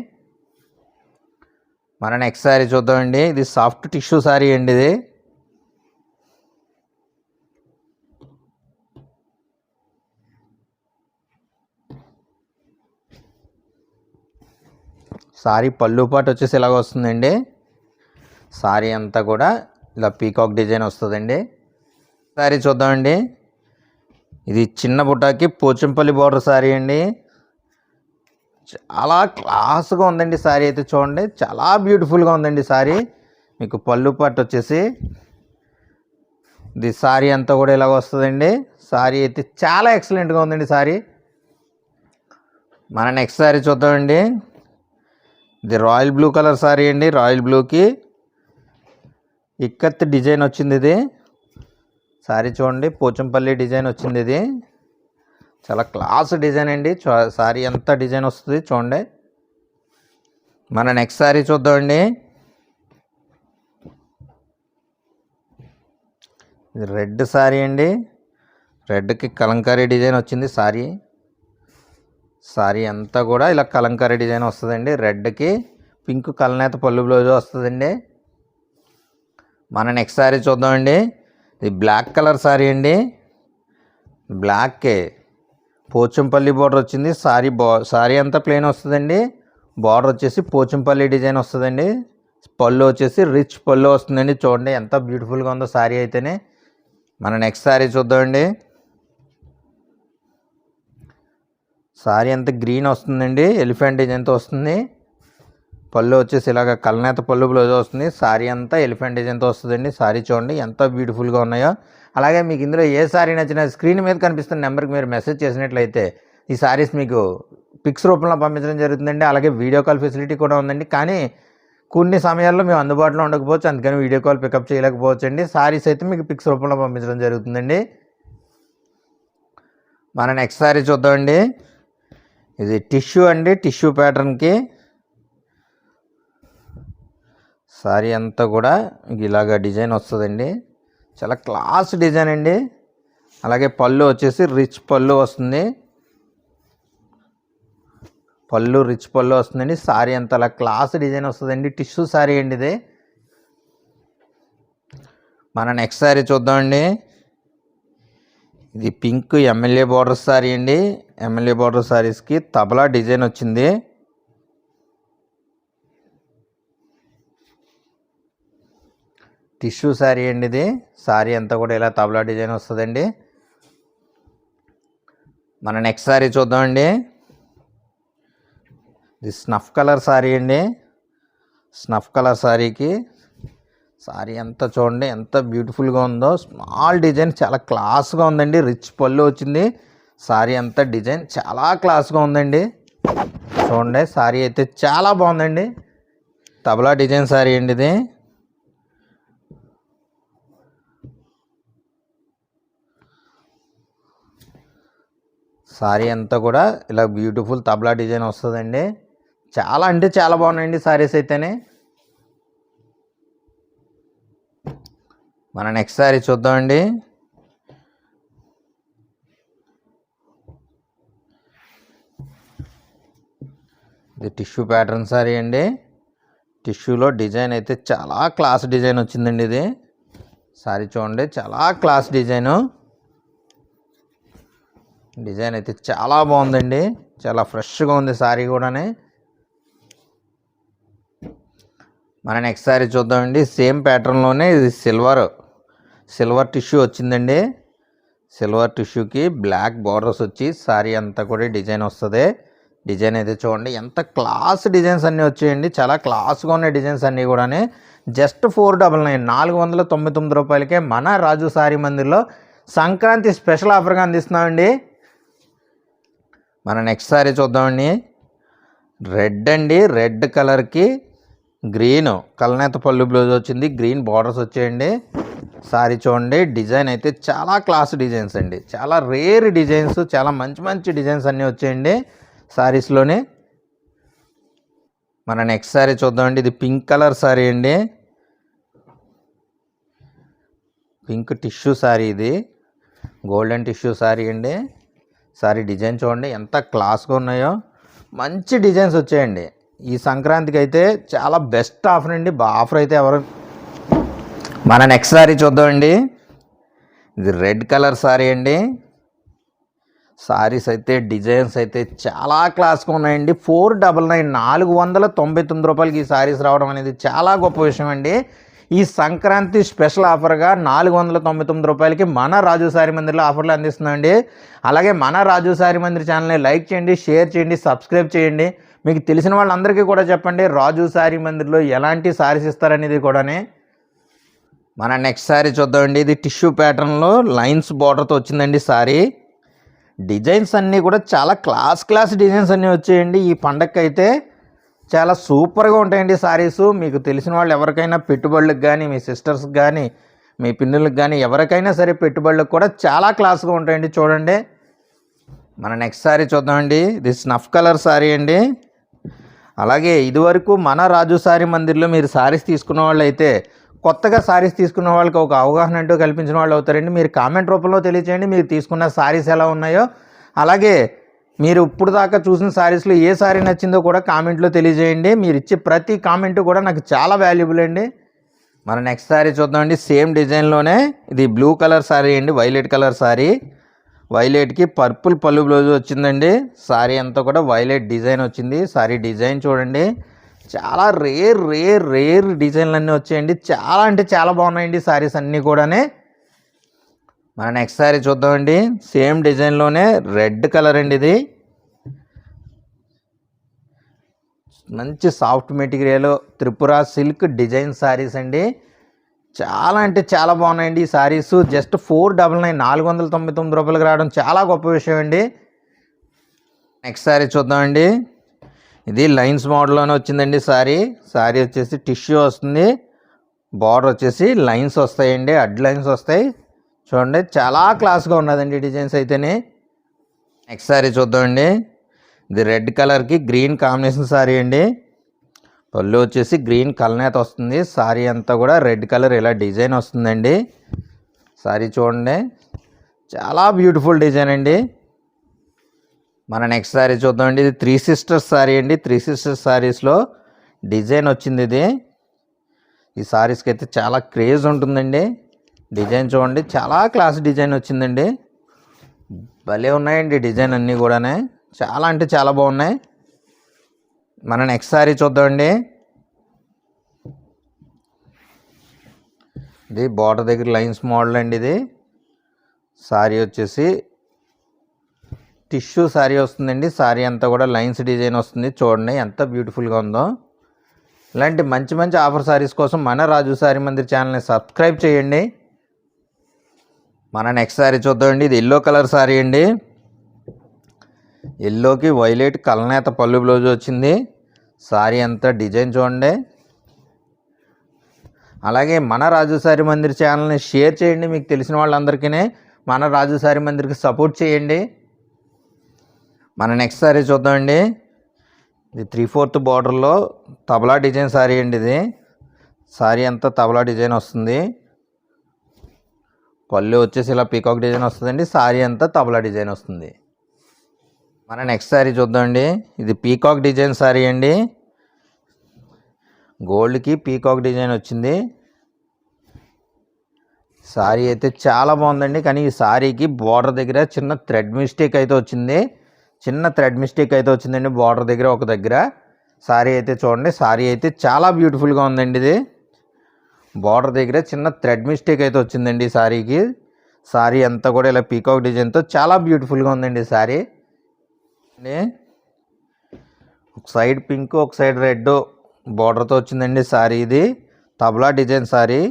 మన నెక్స్ట్ శారీ చూద్దామండి. ఇది సాఫ్ట్ టిష్యూ శారీ అండి. ఇది శారీ పళ్ళు పాటు వచ్చేసి ఇలాగ వస్తుందండి. శారీ అంతా కూడా ఇలా పీకాక్ డిజైన్ వస్తుందండి. శారీ చూద్దామండి. ఇది చిన్న బుట్టాకి పోచంపల్లి బార్డర్ శారీ అండి. చాలా క్లాస్గా ఉందండి శారీ అయితే. చూడండి చాలా బ్యూటిఫుల్గా ఉందండి శారీ. మీకు పళ్ళు పాటు వచ్చేసి ఇది శారీ అంతా కూడా ఇలాగ వస్తుందండి. శారీ అయితే చాలా ఎక్సలెంట్గా ఉందండి శారీ. మన నెక్స్ట్ శారీ చూద్దామండి. ఇది రాయల్ బ్లూ కలర్ శారీ అండి. రాయల్ బ్లూకి ఇక్కత్ డిజైన్ వచ్చింది. ఇది శారీ చూడండి పోచంపల్లి డిజైన్ వచ్చింది. ఇది చాలా క్లాస్ డిజైన్ అండి. శారీ అంతా డిజైన్ వస్తుంది చూడండి. మన నెక్స్ట్ శారీ చూద్దామండి. ఇది రెడ్ శారీ అండి. రెడ్కి కలంకారీ డిజైన్ వచ్చింది శారీ. శారీ అంతా కూడా ఇలా కలంకారీ డిజైన్ వస్తుందండి. రెడ్కి పింక్ కలనేత పళ్ళు బ్లౌజ్ వస్తుందండి. మన నెక్స్ట్ శారీ చూద్దామండి. ఇది బ్లాక్ కలర్ శారీ అండి. బ్లాక్కే పోచంపల్లి బార్డర్ వచ్చింది. శారీ అంతా ప్లెయిన్ వస్తుందండి. బార్డర్ వచ్చేసి పోచంపల్లి డిజైన్ వస్తుందండి. పళ్ళు వచ్చేసి రిచ్ పళ్ళు వస్తుందండి. చూడండి ఎంత బ్యూటిఫుల్గా ఉందో శారీ అయితేనే. మన నెక్స్ట్ శారీ చూద్దామండి. శారీ అంతా గ్రీన్ వస్తుందండి. ఎలిఫెంట్ డిజైన్తో వస్తుంది. పళ్ళు వచ్చేసి ఇలాగ కలనేత పళ్ళు బ్లౌజ్ వస్తుంది. శారీ అంతా ఎలిఫెంట్ డిజైన్తో వస్తుందండి. శారీ చూడండి ఎంత బ్యూటిఫుల్గా ఉన్నాయో. అలాగే మీకు ఇందులో ఏ శారీ నచ్చినా స్క్రీన్ మీద కనిపిస్తున్న నెంబర్కి మీరు మెసేజ్ చేసినట్లయితే ఈ శారీస్ మీకు పిక్స్ రూపంలో పంపించడం జరుగుతుందండి. అలాగే వీడియో కాల్ ఫెసిలిటీ కూడా ఉందండి. కానీ కొన్ని సమయాల్లో మేము అందుబాటులో ఉండకపోవచ్చు, అందుకని వీడియో కాల్ పికప్ చేయలేకపోవచ్చు అండి. శారీస్ అయితే మీకు పిక్స్ రూపంలో పంపించడం జరుగుతుందండి. మన నెక్స్ట్ శారీ చూద్దామండి. ఇది టిష్యూ అండి. టిష్యూ ప్యాటర్న్కి శారీ అంతా కూడా ఇలాగ డిజైన్ వస్తుందండి. చాలా క్లాస్ డిజైన్ అండి. అలాగే పళ్ళు వచ్చేసి రిచ్ పళ్ళు వస్తుంది. పళ్ళు రిచ్ పళ్ళు వస్తుందండి. శారీ అంతా అలా క్లాస్ డిజైన్ వస్తుందండి. టిష్యూ శారీ అండి ఇది. మన నెక్స్ట్ శారీ చూద్దామండి. ఇది పింక్ ఎమ్మెల్యే బార్డర్ శారీ అండి. ఎమ్మెల్యే బార్డర్ శారీస్కి తబలా డిజైన్ వచ్చింది. టిష్యూ శారీ అండి ఇది. శారీ అంతా కూడా ఇలా తబలా డిజైన్ వస్తుందండి. మన నెక్స్ట్ శారీ చూద్దామండి. ఇది స్నఫ్ కలర్ శారీ అండి. స్నఫ్ కలర్ శారీకి శారీ అంతా చూడండి ఎంత బ్యూటిఫుల్గా ఉందో. స్మాల్ డిజైన్ చాలా క్లాస్గా ఉందండి. రిచ్ పళ్ళు వచ్చింది. శారీ అంతా డిజైన్ చాలా క్లాస్గా ఉందండి. చూడండి శారీ అయితే చాలా బాగుందండి. తబలా డిజైన్ శారీ అండి ఇది. శారీ అంతా కూడా ఇలా బ్యూటిఫుల్ తబలా డిజైన్ వస్తుందండి. చాలా అంటే చాలా బాగున్నాయండి సారీస్ అయితేనే. మన నెక్స్ట్ సారీ చూద్దామండి. ఇది టిష్యూ ప్యాటర్న్ సారీ అండి. టిష్యూలో డిజైన్ అయితే చాలా క్లాస్ డిజైన్ వచ్చిందండి. ఇది సారీ చూడండి, చాలా క్లాస్ డిజైన్ అయితే చాలా బాగుందండి. చాలా ఫ్రెష్గా ఉంది సారీ కూడానే. మన నెక్స్ట్ సారీ చూద్దామండి. సేమ్ ప్యాటర్న్లోనే ఇది సిల్వర్ టిష్యూ వచ్చిందండి. సిల్వర్ టిష్యూకి బ్లాక్ బార్డర్స్ వచ్చి సారీ అంతా కూడా డిజైన్ వస్తుంది. డిజైన్ అయితే చూడండి ఎంత క్లాస్ డిజైన్స్ అన్నీ వచ్చాయండి. చాలా క్లాస్గా ఉన్నాయి డిజైన్స్ అన్నీ కూడా. జస్ట్ 499 499 రూపాయలకే మన రాజు సారీ మందిర్లో సంక్రాంతి స్పెషల్ ఆఫర్గా అందిస్తున్నామండి. మన నెక్స్ట్ సారీ చూద్దామండి. రెడ్ అండి. రెడ్ కలర్కి గ్రీన్ కలనేత పళ్ళు బ్లౌజ్ వచ్చింది. గ్రీన్ బార్డర్స్ వచ్చాయండి. సారీ చూడండి, డిజైన్ అయితే చాలా క్లాస్ డిజైన్స్ అండి. చాలా రేర్ డిజైన్స్, చాలా మంచి మంచి డిజైన్స్ అన్నీ వచ్చాయండి సారీస్లోనే. మన నెక్స్ట్ సారీ చూద్దామండి. ఇది పింక్ కలర్ సారీ అండి. పింక్ టిష్యూ సారీ, ఇది గోల్డెన్ టిష్యూ సారీ అండి. సారీ డిజైన్ చూడండి ఎంత క్లాస్గా ఉన్నాయో. మంచి డిజైన్స్ వచ్చాయండి. ఈ సంక్రాంతికి అయితే చాలా బెస్ట్ ఆఫర్ అండి. ఆఫర్ అయితే ఎవరు. మన నెక్స్ట్ సారీ చూద్దామండి. ఇది రెడ్ కలర్ సారీ అండి. సారీస్ అయితే డిజైన్స్ అయితే చాలా క్లాస్గా ఉన్నాయండి. 499 499 రూపాయలకి ఈ సారీస్ రావడం అనేది చాలా గొప్ప విషయం అండి. ఈ సంక్రాంతి స్పెషల్ ఆఫర్గా 499 రూపాయలకి మన రాజు సారీ మందిర్లో ఆఫర్లు అందిస్తున్నామండి. అలాగే మన రాజు సారీ మందిర్ ఛానల్ని లైక్ చేయండి, షేర్ చేయండి, సబ్స్క్రైబ్ చేయండి. మీకు తెలిసిన వాళ్ళందరికీ కూడా చెప్పండి రాజు సారీ మందిర్లో ఎలాంటి సారీస్ ఇస్తారనేది కూడానే. మన నెక్స్ట్ సారీ చూద్దామండి. ఇది టిష్యూ ప్యాటర్న్లో లైన్స్ బార్డర్తో వచ్చిందండి సారీ. డిజైన్స్ అన్నీ కూడా చాలా క్లాస్ డిజైన్స్ అన్నీ వచ్చాయండి. ఈ పండగకి అయితే చాలా సూపర్గా ఉంటాయండి సారీస్. మీకు తెలిసిన వాళ్ళు ఎవరికైనా పెట్టుబడులకు కానీ, మీ సిస్టర్స్కి కానీ, మీ పిన్నులకు కానీ ఎవరికైనా సరే పెట్టుబడులకు కూడా చాలా క్లాస్గా ఉంటాయండి. చూడండి. మన నెక్స్ట్ సారీ చూద్దామండి. ఇది స్నఫ్ కలర్ సారీ అండి. అలాగే ఇదివరకు మన రాజు సారీ మందిర్లో మీరు సారీస్ తీసుకున్న వాళ్ళు అయితే కొత్తగా సారీస్ తీసుకున్న వాళ్ళకి ఒక అవగాహన అంటూ కల్పించిన వాళ్ళు అవుతారండి. మీరు కామెంట్ రూపంలో తెలియచేయండి మీరు తీసుకున్న సారీస్ ఎలా ఉన్నాయో. అలాగే మీరు ఇప్పుడు దాకా చూసిన సారీస్లో ఏ సారీ నచ్చిందో కూడా కామెంట్లో తెలియజేయండి. మీరు ఇచ్చే ప్రతి కామెంట్ కూడా నాకు చాలా వాల్యుబుల్ అండి. మన నెక్స్ట్ సారీ చూద్దామండి. సేమ్ డిజైన్లోనే ఇది బ్లూ కలర్ సారీ అండి. Violet colour sari. వైలెట్కి పర్పుల్ పళ్ళు బ్లౌజ్ వచ్చిందండి. సారీ అంతా కూడా వైలెట్ డిజైన్ వచ్చింది. సారీ డిజైన్ చూడండి చాలా రేర్ డిజైన్లు అన్నీ వచ్చాయండి. చాలా అంటే చాలా బాగున్నాయండి సారీస్ అన్నీ కూడానే. మన నెక్స్ట్ సారీ చూద్దామండి. సేమ్ డిజైన్లోనే రెడ్ కలర్ అండి. ఇది మంచి soft material Tripura silk design saris అండి. చాలా అంటే చాలా బాగున్నాయండి ఈ సారీస్. జస్ట్ 499 499 రూపాయలకి రావడం చాలా గొప్ప విషయం అండి. నెక్స్ట్ సారీ చూద్దామండి. ఇది లైన్స్ మోడల్లోనే వచ్చిందండి సారీ. సారీ వచ్చేసి టిష్యూ వస్తుంది. బార్డర్ వచ్చేసి లైన్స్ వస్తాయండి, అడ్ లైన్స్ వస్తాయి. చూడండి చాలా క్లాస్గా ఉన్నదండి డిజైన్స్ అయితేనే. నెక్స్ట్ సారీ చూద్దామండి. ఇది రెడ్ కలర్కి గ్రీన్ కాంబినేషన్ సారీ అండి. పళ్ళు వచ్చేసి గ్రీన్ కలనేత వస్తుంది. సారీ అంతా కూడా రెడ్ కలర్ ఇలా డిజైన్ వస్తుందండి. సారీ చూడండి చాలా బ్యూటిఫుల్ డిజైన్ అండి. మన నెక్స్ట్ సారీ చూద్దామండి. ఇది 3 సిస్టర్స్ సారీ అండి. 3 సిస్టర్స్ సారీస్లో డిజైన్ వచ్చింది. ఇది ఈ సారీస్కి అయితే చాలా క్రేజ్ ఉంటుందండి. డిజైన్ చూడండి చాలా క్లాస్ డిజైన్ వచ్చిందండి. భలే ఉన్నాయండి డిజైన్ అన్నీ కూడానే. చాలా అంటే చాలా బాగున్నాయి. మన నెక్స్ట్ సారీ చూద్దామండి. ఇది బార్డర్ దగ్గర లైన్స్ మోడల్ అండి. ఇది సారీ వచ్చేసి టిష్యూ సారీ వస్తుందండి. సారీ అంతా కూడా లైన్స్ డిజైన్ వస్తుంది. చూడండి ఎంత బ్యూటిఫుల్గా ఉందో. ఇలాంటి మంచి మంచి ఆఫర్ సారీస్ కోసం మన రాజు సారీ మందిర్ ఛానల్ని సబ్స్క్రైబ్ చేయండి. మన నెక్స్ట్ సారీ చూద్దామండి. ఇది ఎల్లో కలర్ సారీ అండి. ఎల్లోకి వైలెట్ కలనేత పళ్ళు బ్లౌజ్ వచ్చింది. సారీ అంతా డిజైన్ చూడండి. అలాగే మన రాజు సారీ మందిర్ ఛానల్ని షేర్ చేయండి. మీకు తెలిసిన వాళ్ళందరికీ మన రాజు సారీ మందిర్కి సపోర్ట్ చేయండి. మన నెక్స్ట్ సారీ చూద్దామండి. ఇది 3/4 బార్డర్లో తబలా డిజైన్ శారీ అండి. ఇది శారీ అంతా తబలా డిజైన్ వస్తుంది. పళ్ళు వచ్చేసి ఇలా పీకాక్ డిజైన్ వస్తుందండి. శారీ అంతా తబలా డిజైన్ వస్తుంది. మన నెక్స్ట్ శారీ చూద్దామండి. ఇది పీకాక్ డిజైన్ శారీ అండి. గోల్డ్కి పీకాక్ డిజైన్ వచ్చింది. శారీ అయితే చాలా బాగుందండి. కానీ ఈ శారీకి బార్డర్ దగ్గర చిన్న థ్రెడ్ మిస్టేక్ అయితే వచ్చింది. బార్డర్ దగ్గర ఒక దగ్గర. శారీ అయితే చూడండి, శారీ అయితే చాలా బ్యూటిఫుల్గా ఉందండి. ఇది బార్డర్ దగ్గర చిన్న థ్రెడ్ మిస్టేక్ అయితే వచ్చిందండి ఈ శారీకి. శారీ అంతా కూడా ఇలా పీకాక్ డిజైన్తో చాలా బ్యూటిఫుల్గా ఉందండి ఈ శారీ. ఒక సైడ్ పింక్, ఒక సైడ్ రెడ్ బార్డర్తో వచ్చిందండి శారీ. ఇది తబలా డిజైన్ శారీ.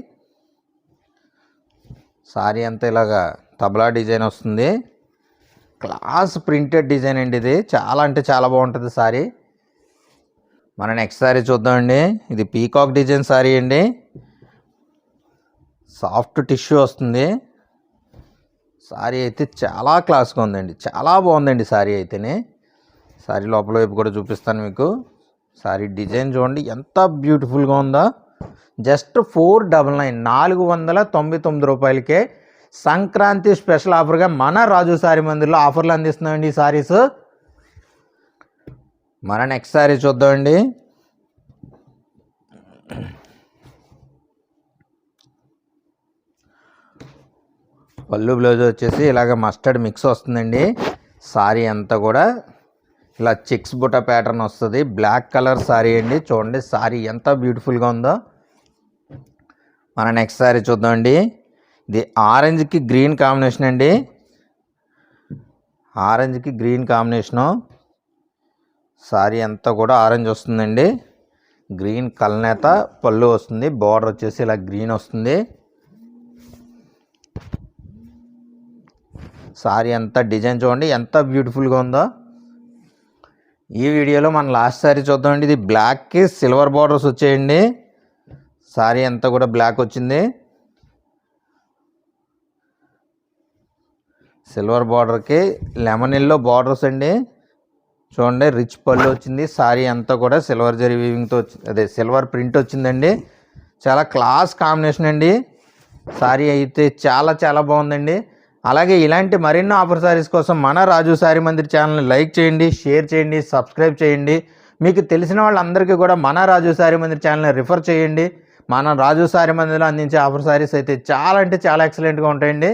శారీ అంతా ఇలాగా తబలా డిజైన్ వస్తుంది. క్లాస్ ప్రింటెడ్ డిజైన్ అండి. ఇది చాలా అంటే చాలా బాగుంటుంది శారీ. మన నెక్స్ట్ శారీ చూద్దామండి. ఇది పీకాక్ డిజైన్ శారీ అండి. సాఫ్ట్ టిష్యూ వస్తుంది. శారీ అయితే చాలా క్లాస్గా ఉందండి. చాలా బాగుందండి శారీ అయితేనే. శారీ లోపల వైపు కూడా చూపిస్తాను మీకు. శారీ డిజైన్ చూడండి ఎంత బ్యూటిఫుల్గా ఉందో. జస్ట్ 499 499 రూపాయలకే సంక్రాంతి స్పెషల్ ఆఫర్గా మన రాజు శారీ మందిర్లో ఆఫర్లు అందిస్తున్నామండి ఈ శారీస్. మన నెక్స్ట్ శారీ చూద్దామండి. పళ్ళు బ్లౌజ్ వచ్చేసి ఇలాగ మస్టర్డ్ మిక్స్ వస్తుందండి. శారీ అంతా కూడా ఇలా చెక్స్ బుట్ట ప్యాటర్న్ వస్తుంది. బ్లాక్ కలర్ శారీ అండి. చూడండి శారీ ఎంత బ్యూటిఫుల్గా ఉందో. మన నెక్స్ట్ శారీ చూద్దామండి. ఇది ఆరెంజ్కి గ్రీన్ కాంబినేషన్ అండి. ఆరెంజ్కి గ్రీన్ కాంబినేషను. శారీ అంతా కూడా ఆరెంజ్ వస్తుందండి. గ్రీన్ కల్నేత పళ్ళు వస్తుంది. బార్డర్ వచ్చేసి ఇలా గ్రీన్ వస్తుంది. శారీ అంతా డిజైన్ చూడండి ఎంత బ్యూటిఫుల్గా ఉందో. ఈ వీడియోలో మన లాస్ట్ శారీ చూద్దామండి. ఇది బ్లాక్కి సిల్వర్ బార్డర్స్ వచ్చాయండి. శారీ అంతా కూడా బ్లాక్ వచ్చింది. సిల్వర్ బార్డర్కి లెమన్ ఎల్లో బార్డర్స్ అండి. చూడండి రిచ్ పళ్ళు వచ్చింది. శారీ అంతా కూడా సిల్వర్ జరీ వీవింగ్తో సిల్వర్ ప్రింట్ వచ్చిందండి. చాలా క్లాస్ కాంబినేషన్ అండి. శారీ అయితే చాలా చాలా బాగుందండి. అలాగే ఇలాంటి మరిన్నో ఆఫర్ శారీస్ కోసం మన రాజు శారీ మందిర్ ఛానల్ని లైక్ చేయండి, షేర్ చేయండి, సబ్స్క్రైబ్ చేయండి. మీకు తెలిసిన వాళ్ళందరికీ కూడా మన రాజు శారీ మందిర్ ఛానల్ని రిఫర్ చేయండి. మన రాజు శారీ మందిర్లో అందించే ఆఫర్ శారీస్ అయితే చాలా అంటే చాలా ఎక్సలెంట్గా ఉంటాయండి.